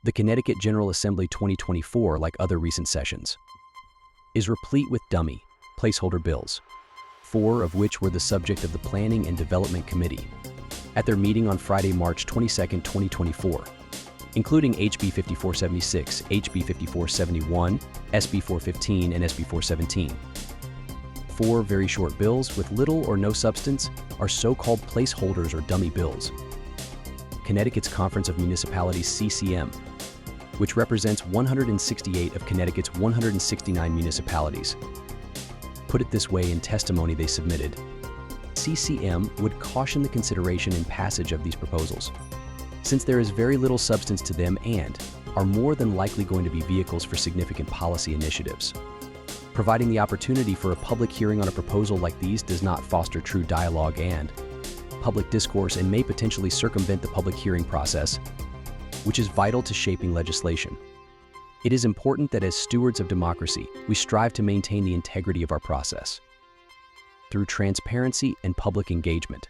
The Connecticut General Assembly 2024, like other recent sessions, is replete with dummy, placeholder bills, 4 of which were the subject of the Planning and Development Committee at their meeting on Friday, March 22, 2024, including HB 5476, HB 5471, SB 415, and SB 417. 4 very short bills with little or no substance are so-called placeholders or dummy bills. Connecticut's Conference of Municipalities CCM, which represents 168 of Connecticut's 169 municipalities, put it this way in testimony they submitted. CCM would caution the consideration and passage of these proposals, since there is very little substance to them and are more than likely going to be vehicles for significant policy initiatives. Providing the opportunity for a public hearing on a proposal like these does not foster true dialogue and public discourse and may potentially circumvent the public hearing process, which is vital to shaping legislation. It is important that as stewards of democracy, we strive to maintain the integrity of our process. Through transparency and public engagement,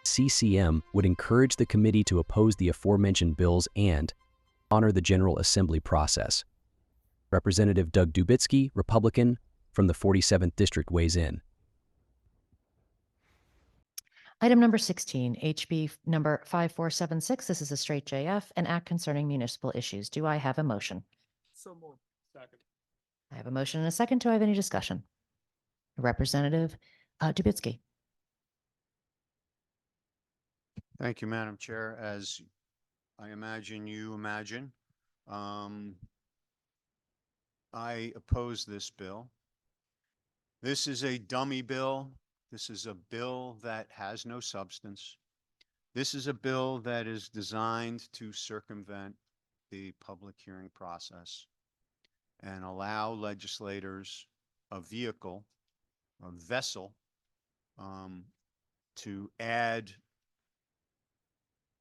CCM would encourage the committee to oppose the aforementioned bills and honor the General Assembly process. Representative Doug Dubitsky, Republican, from the 47th District weighs in. Item number 16, HB number 5476. This is a straight JF, an act concerning municipal issues. Do I have a motion? So moved. Second. I have a motion and a second. Do I have any discussion? Representative Dubitsky. Thank you, Madam Chair. As I imagine you imagine, I oppose this bill. This is a dummy bill. This is a bill that has no substance. This is a bill that is designed to circumvent the public hearing process and allow legislators a vehicle, a vessel, to add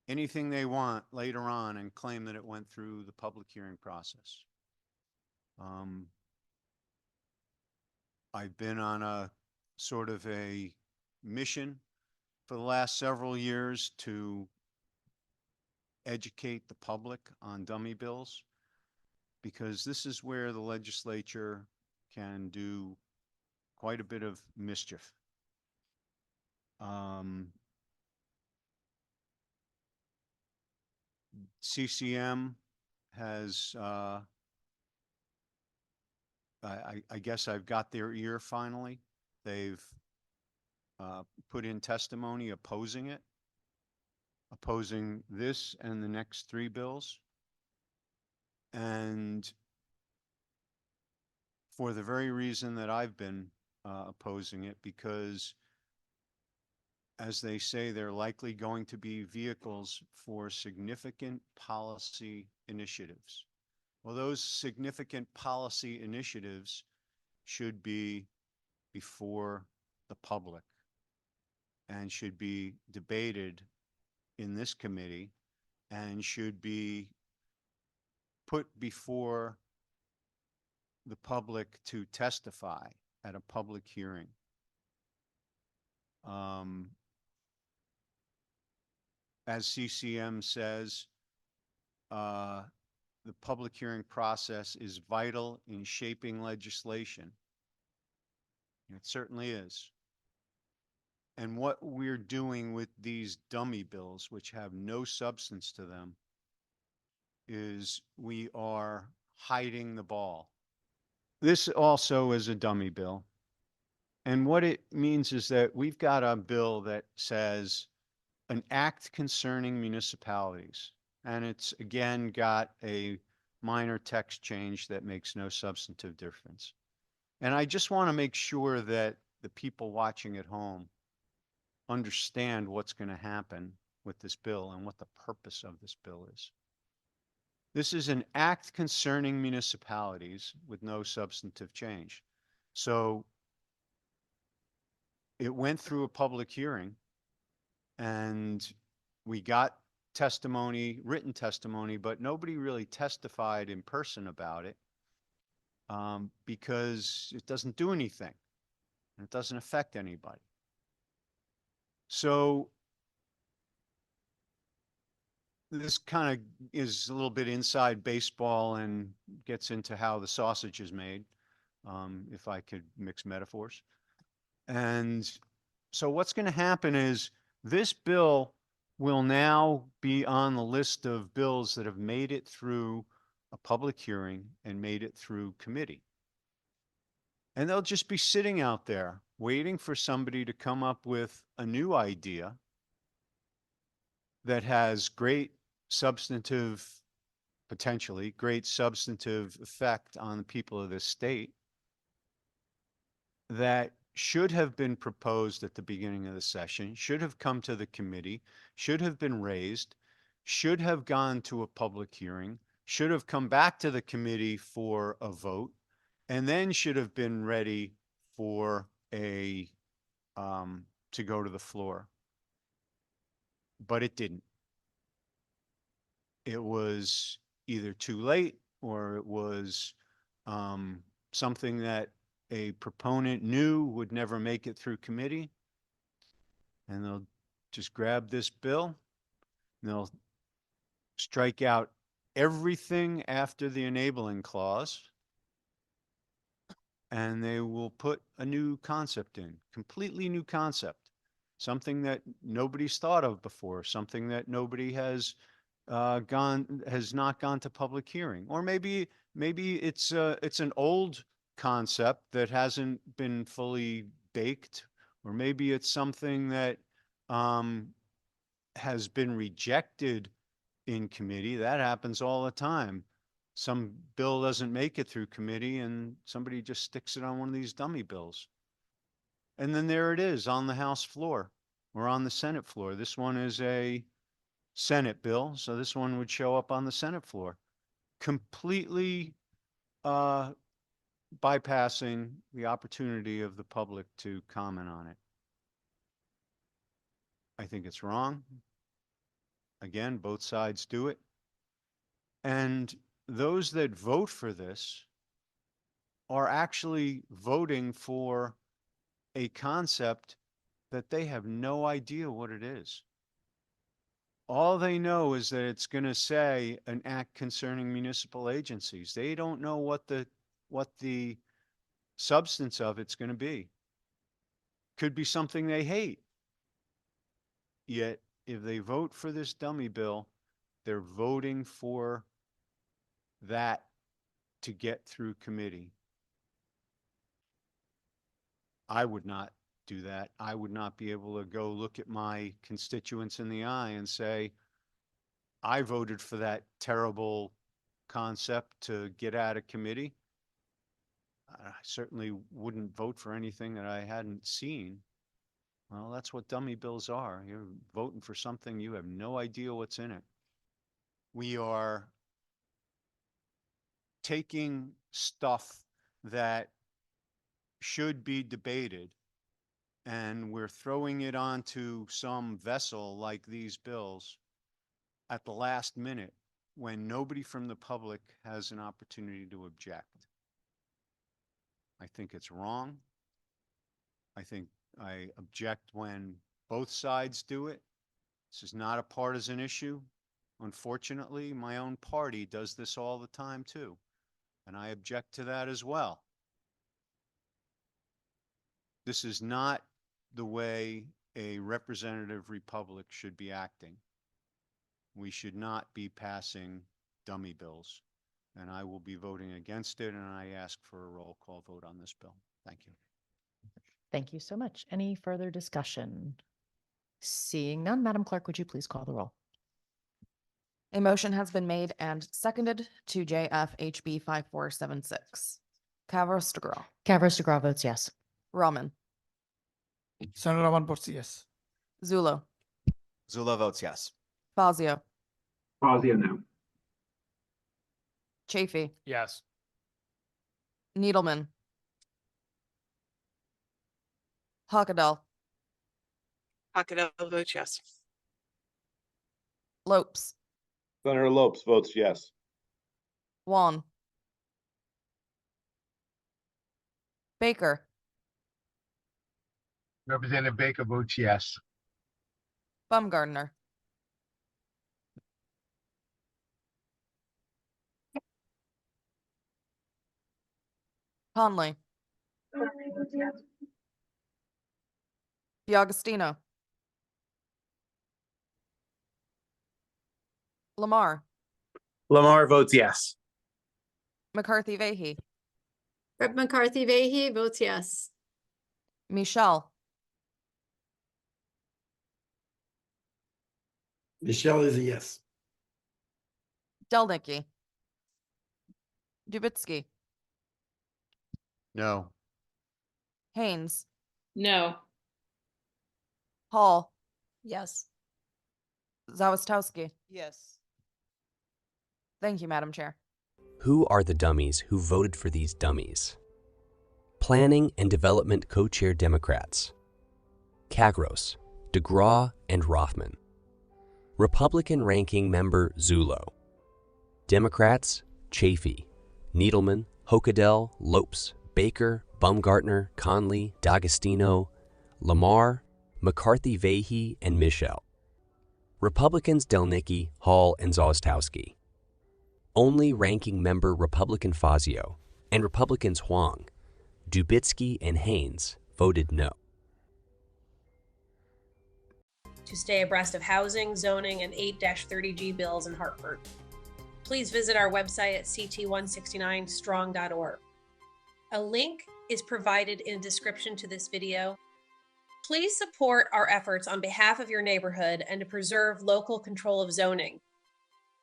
anything they want later on and claim that it went through the public hearing process. I've been on a sort of a mission for the last several years to educate the public on dummy bills, because this is where the legislature can do quite a bit of mischief. CCM has, I guess I've got their ear finally. They've put in testimony opposing it, opposing this and the next 3 bills. And for the very reason that I've been opposing it, because as they say, they're likely going to be vehicles for significant policy initiatives. Well, those significant policy initiatives should be before the public and should be debated in this committee and should be put before the public to testify at a public hearing. As CCM says, the public hearing process is vital in shaping legislation. It certainly is. And what we're doing with these dummy bills, which have no substance to them, is we are hiding the ball. This also is a dummy bill. And what it means is that we've got a bill that says an act concerning municipalities. And it's, again, got a minor text change that makes no substantive difference. And I just want to make sure that the people watching at home understand what's going to happen with this bill and what the purpose of this bill is. This is an act concerning municipalities with no substantive change. So it went through a public hearing and we got testimony, written testimony, but nobody really testified in person about it because it doesn't do anything and it doesn't affect anybody. So this kind of is a little bit inside baseball and gets into how the sausage is made, if I could mix metaphors. And so what's going to happen is this bill will now be on the list of bills that have made it through a public hearing and made it through committee. And they'll just be sitting out there waiting for somebody to come up with a new idea that has potentially great substantive effect on the people of this state that should have been proposed at the beginning of the session, should have come to the committee, should have been raised, should have gone to a public hearing, should have come back to the committee for a vote, and then should have been ready for to go to the floor. But it didn't. It was either too late or it was something that a proponent knew would never make it through committee. And they'll just grab this bill and they'll strike out everything after the enabling clause. And they will put a new concept in, completely new concept, something that nobody's thought of before, something that nobody has not gone to public hearing, or maybe it's an old concept that hasn't been fully baked, or maybe it's something that has been rejected in committee. That happens all the time. Some bill doesn't make it through committee and somebody just sticks it on one of these dummy bills. And then there it is on the House floor or on the Senate floor. This one is a Senate bill, so this one would show up on the Senate floor, completely bypassing the opportunity of the public to comment on it. I think it's wrong. Again, both sides do it. And those that vote for this are actually voting for a concept that they have no idea what it is. All they know is that it's going to say an act concerning municipal agencies. They don't know what the substance of it's going to be. Could be something they hate. Yet, if they vote for this dummy bill, they're voting for that to get through committee. I would not do that. I would not be able to go look at my constituents in the eye and say, I voted for that terrible concept to get out of committee. I certainly wouldn't vote for anything that I hadn't seen. Well, that's what dummy bills are. You're voting for something you have no idea what's in it. We are taking stuff that should be debated and we're throwing it onto some vessel like these bills at the last minute when nobody from the public has an opportunity to object. I think it's wrong. I think I object when both sides do it. This is not a partisan issue. Unfortunately, my own party does this all the time too, and I object to that as well. This is not the way a representative republic should be acting. We should not be passing dummy bills, and I will be voting against it, and I ask for a roll call vote on this bill. Thank you. Thank you so much. Any further discussion? Seeing none, Madam Clerk, would you please call the roll? A motion has been made and seconded to JFHB 5476. Kavros DeGraw, Kavros DeGraw votes yes. Rahman, Senator Rahman votes yes. Zulo, Zula votes yes. Fazio, Fazio, no. Chafee, Yes. Needleman, Hockedal, Hockedal votes yes. Lopes, Senator Lopes votes yes. Juan, Baker, Representative Baker votes yes. Baumgardner, Conley, D'Agostino, Lamar, Lamar votes yes. McCarthy Vahey, Rep. McCarthy Vahey votes yes. Michelle, Michelle is a yes. Delnicky, Dubitsky, No. Haynes, No. Hall, Yes. Zawistowski. Yes. Thank you, Madam Chair. Who are the dummies who voted for these dummies? Planning and Development Co-Chair Democrats: Kagros, DeGraw, and Rothman. Republican Ranking Member Zullo. Democrats: Chafee, Needleman, Hochadel, Lopes, Baker, Baumgartner, Conley, D'Agostino, Lamar, McCarthy Vahey, and Michelle. Republicans: Delnicki, Hall, and Zawistowski. Only Ranking Member Republican Fazio and Republicans Huang, Dubitsky, and Haynes voted no. To stay abreast of housing, zoning, and 8-30G bills in Hartford, please visit our website at ct169strong.org. A link is provided in the description to this video. Please support our efforts on behalf of your neighborhood and to preserve local control of zoning.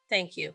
Thank you.